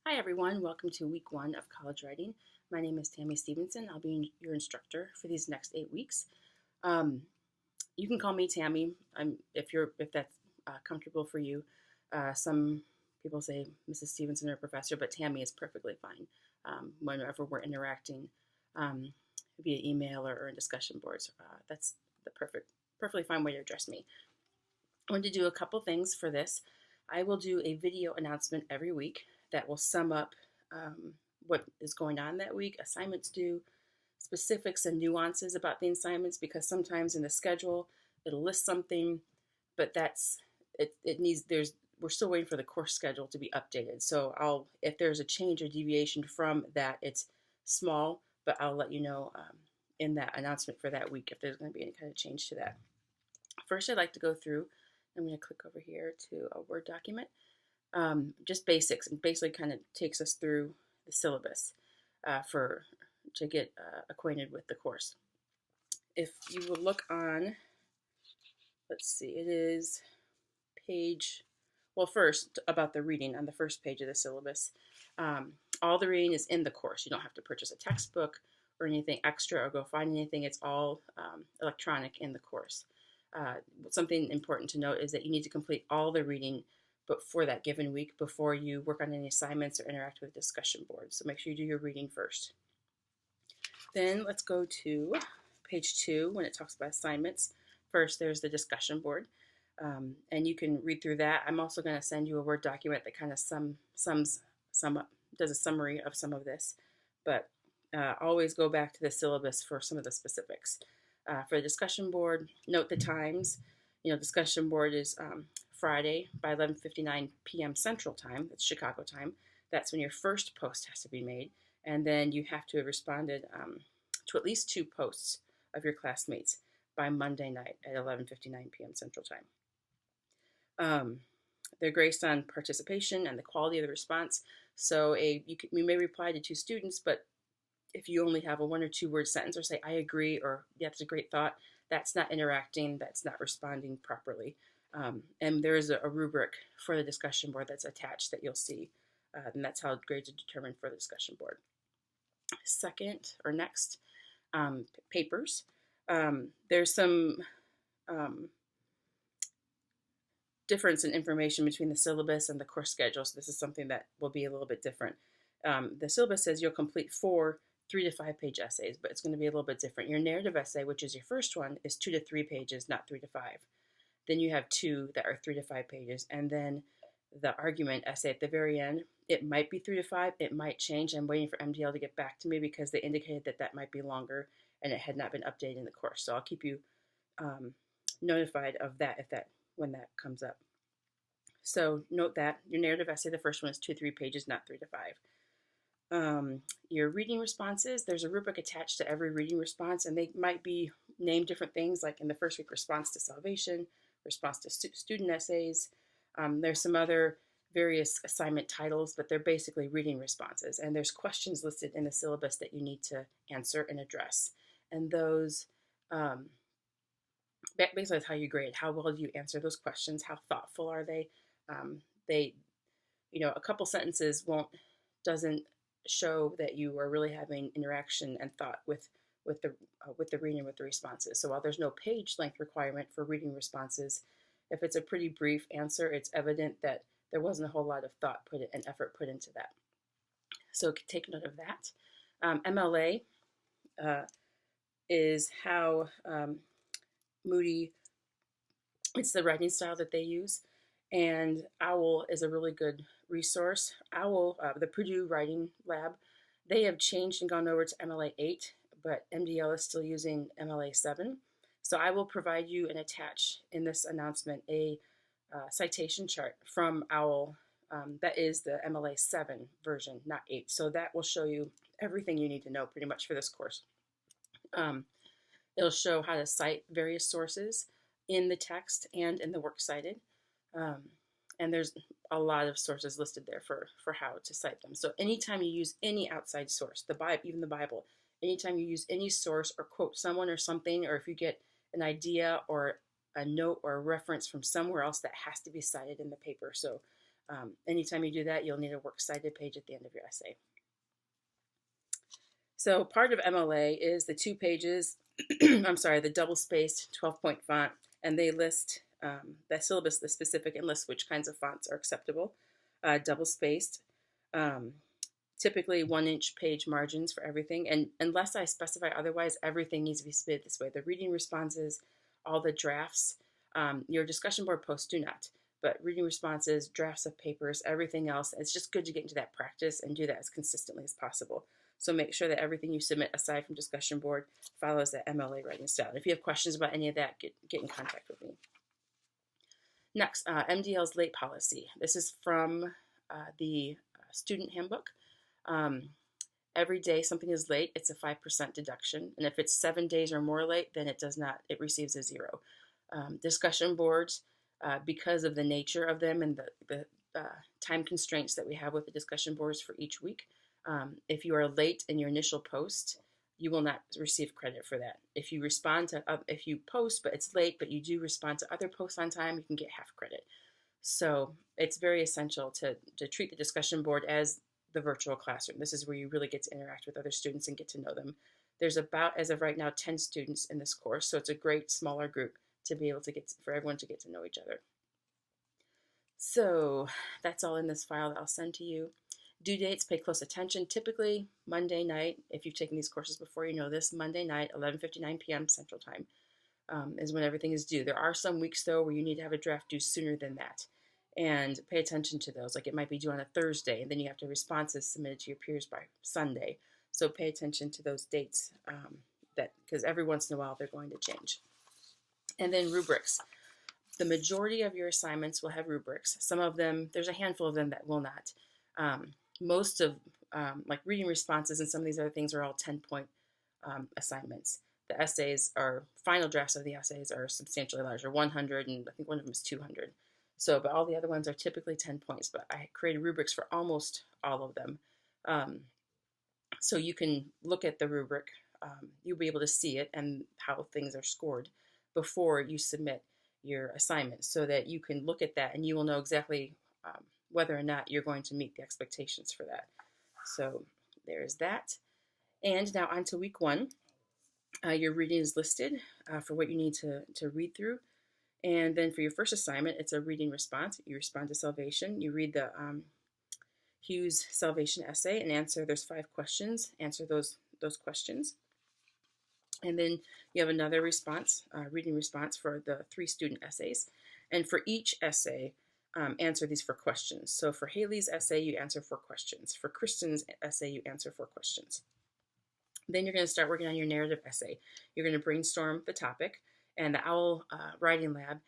Hi everyone, welcome to week 1 of college writing. My name is Tammy Stevenson. I'll be your instructor for these next 8 weeks. Um, you can call me Tammy if that's comfortable for you. Some people say Mrs. Stevenson or Professor, but Tammy is perfectly fine whenever we're interacting via email or in discussion boards. That's the perfectly fine way to address me. I want to do a couple things for this. I will do a video announcement every week that will sum up what is going on that week, assignments due, specifics and nuances about the assignments, because sometimes in the schedule it'll list something, but it needs we're still waiting for the course schedule to be updated. So if there's a change or deviation from that, it's small, but I'll let you know in that announcement for that week if there's going to be any kind of change to that. First, I'd like to go through. I'm going to click over here to a Word document. Just basics, and basically kind of takes us through the syllabus to get acquainted with the course. If you will look on, let's see, it is first about the reading on the first page of the syllabus. All the reading is in the course. You don't have to purchase a textbook or anything extra or go find anything. It's all electronic in the course. Something important to note is that you need to complete all the reading for that given week before you work on any assignments or interact with discussion boards. So make sure you do your reading first. Then let's go to page 2 when it talks about assignments. First, there's the discussion board, and you can read through that. I'm also going to send you a Word document that kind of does a summary of some of this, but always go back to the syllabus for some of the specifics. For the discussion board, note the times. Discussion board is Friday by 11:59 p.m. Central Time. That's Chicago time. That's when your first post has to be made, and then you have to have responded to at least 2 posts of your classmates by Monday night at 11:59 p.m. Central Time. They're based on participation and the quality of the response. So you may reply to 2 students, but if you only have a 1 or 2 word sentence or say, I agree, or that's a great thought, that's not interacting, that's not responding properly. And there is a rubric for the discussion board that's attached that you'll see, and that's how grades are determined for the discussion board. Next, papers. There's some difference in information between the syllabus and the course schedule, so this is something that will be a little bit different. The syllabus says you'll complete 4 3 to 5 page essays, but it's going to be a little bit different. Your narrative essay, which is your first one, is 2 to 3 pages, not 3 to 5. Then you have 2 that are 3 to 5 pages, and then the argument essay at the very end, it might be 3 to 5, it might change. I'm waiting for MDL to get back to me because they indicated that might be longer and it had not been updated in the course. So I'll keep you notified of that when that comes up. So note that your narrative essay, the first one, is 2 to 3 pages, not 3 to 5. Your reading responses, there's a rubric attached to every reading response, and they might be named different things, like in the first week, response to salvation, response to student essays. There's some other various assignment titles, but they're basically reading responses, and there's questions listed in the syllabus that you need to answer and address. And those basically that's how you grade. How well do you answer those questions? How thoughtful are they? A couple sentences doesn't show that you are really having interaction and thought with the reading, with the responses. So while there's no page length requirement for reading responses, if it's a pretty brief answer, it's evident that there wasn't a whole lot of thought and effort put into that. So take note of that. MLA is how Moody, it's the writing style that they use, and OWL is a really good resource. OWL, the Purdue Writing Lab, they have changed and gone over to MLA 8, but MDL is still using MLA 7. So I will provide you and attach in this announcement a citation chart from OWL that is the MLA 7 version, not 8. So that will show you everything you need to know pretty much for this course. It'll show how to cite various sources in the text and in the works cited. And there's a lot of sources listed there for how to cite them. So anytime you use any outside source, the Bible, even the Bible, anytime you use any source or quote someone or something, or if you get an idea or a note or a reference from somewhere else, that has to be cited in the paper. So Anytime you do that, you'll need a works cited page at the end of your essay. So part of MLA is the 2 pages, I'm sorry, the double-spaced 12-point font, and they list the syllabus, the specific, and list which kinds of fonts are acceptable. Double-spaced, typically 1-inch page margins for everything, and unless I specify otherwise, everything needs to be submitted this way. The reading responses, all the drafts, your discussion board posts do not, but reading responses, drafts of papers, everything else, it's just good to get into that practice and do that as consistently as possible. So make sure that everything you submit aside from discussion board follows that MLA writing style. If you have questions about any of that, get in contact with me. Next, MDL's late policy. This is from the student handbook. Every day something is late, it's a 5% deduction. And if it's 7 days or more late, then it does not, it receives a 0. Discussion boards, because of the nature of them and the time constraints that we have with the discussion boards for each week, if you are late in your initial post, you will not receive credit for that. If you respond to, if you post but it's late, but you do respond to other posts on time, you can get half credit. So it's very essential to treat the discussion board as the virtual classroom. This is where you really get to interact with other students and get to know them. There's about, as of right now, 10 students in this course, so it's a great smaller group to be able to for everyone to get to know each other. So that's all in this file that I'll send to you. Due dates, pay close attention. Typically Monday night, if you've taken these courses before, you know this, Monday night, 11:59 p.m. Central Time is when everything is due. There are some weeks, though, where you need to have a draft due sooner than that. And pay attention to those. Like it might be due on a Thursday, and then you have to responses submitted to your peers by Sunday. So pay attention to those dates, because every once in a while they're going to change. And then rubrics. The majority of your assignments will have rubrics. Some of them, there's a handful of them that will not. Most of, like reading responses and some of these other things are all 10-point assignments. The essays are, final drafts of the essays are substantially larger, 100, and I think one of them is 200. So, but all the other ones are typically 10 points, but I created rubrics for almost all of them. So you can look at the rubric, you'll be able to see it and how things are scored before you submit your assignment, so that you can look at that and you will know exactly whether or not you're going to meet the expectations for that. So there's that. And now on to week 1. Your reading is listed for what you need to read through. And then for your first assignment, it's a reading response. You respond to salvation. You read the Hughes salvation essay and answer. There's 5 questions. Answer those questions. And then you have another response, reading response for the 3 student essays. And for each essay, answer these 4 questions. So for Haley's essay, you answer 4 questions. For Kristen's essay, you answer 4 questions. Then you're going to start working on your narrative essay. You're going to brainstorm the topic, and the OWL Writing Lab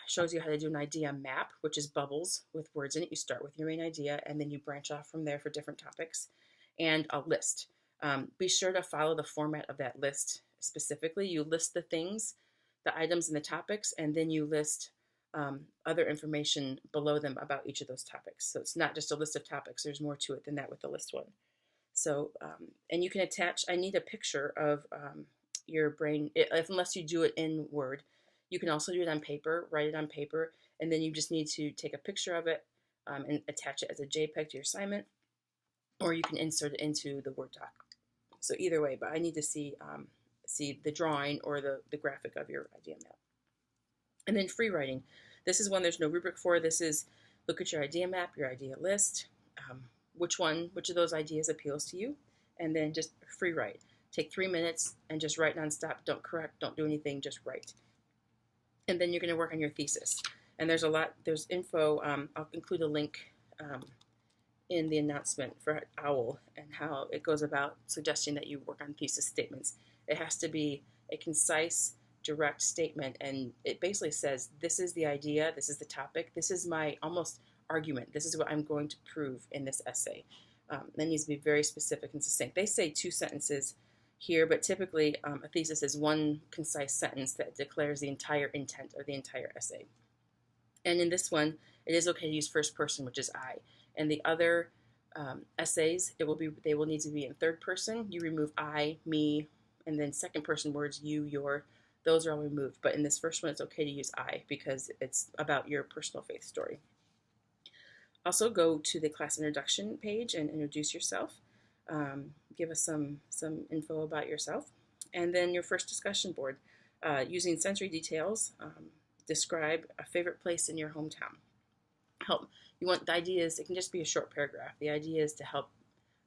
shows you how to do an idea map, which is bubbles with words in it. You start with your main idea, and then you branch off from there for different topics, and a list. Be sure to follow the format of that list specifically. You list the things, the items, and the topics, and then you list other information below them about each of those topics. So it's not just a list of topics. There's more to it than that with the list one. So, and you can attach, I need a picture of your brain, unless you do it in Word. You can also do it on paper, write it on paper, and then you just need to take a picture of it and attach it as a JPEG to your assignment, or you can insert it into the Word doc. So either way, but I need to see the drawing or the graphic of your idea map. And then free writing. This is one there's no rubric for. This is look at your idea map, your idea list, which of those ideas appeals to you, and then just free write. Take 3 minutes and just write nonstop. Don't correct, don't do anything, just write. And then you're going to work on your thesis. And there's info. I'll include a link in the announcement for OWL and how it goes about suggesting that you work on thesis statements. It has to be a concise, direct statement, and it basically says, this is the idea, this is the topic, this is my almost argument, this is what I'm going to prove in this essay. That needs to be very specific and succinct. They say 2 sentences here, but typically a thesis is 1 concise sentence that declares the entire intent of the entire essay. And in this one, it is okay to use first person, which is I. And the other essays, they will need to be in third person. You remove I, me, and then second person words, you, your. Those are all removed. But in this first one, it's okay to use I because it's about your personal faith story. Also, go to the class introduction page and introduce yourself. Give us some info about yourself. And then your first discussion board. Using sensory details, describe a favorite place in your hometown. You want the ideas, it can just be a short paragraph. The idea is to help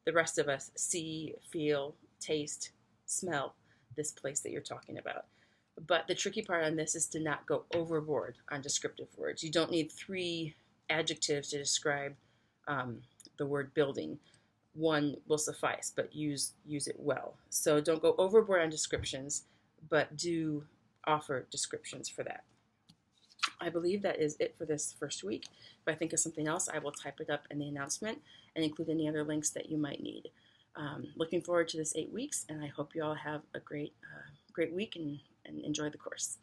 the rest of us see, feel, taste, smell this place that you're talking about. But the tricky part on this is to not go overboard on descriptive words. You don't need 3 adjectives to describe the word building. 1 will suffice, but use it well. So don't go overboard on descriptions, but do offer descriptions for that. I believe that is it for this first week. If I think of something else, I will type it up in the announcement and include any other links that you might need. Looking forward to this 8 weeks, and I hope you all have a great week and enjoy the course.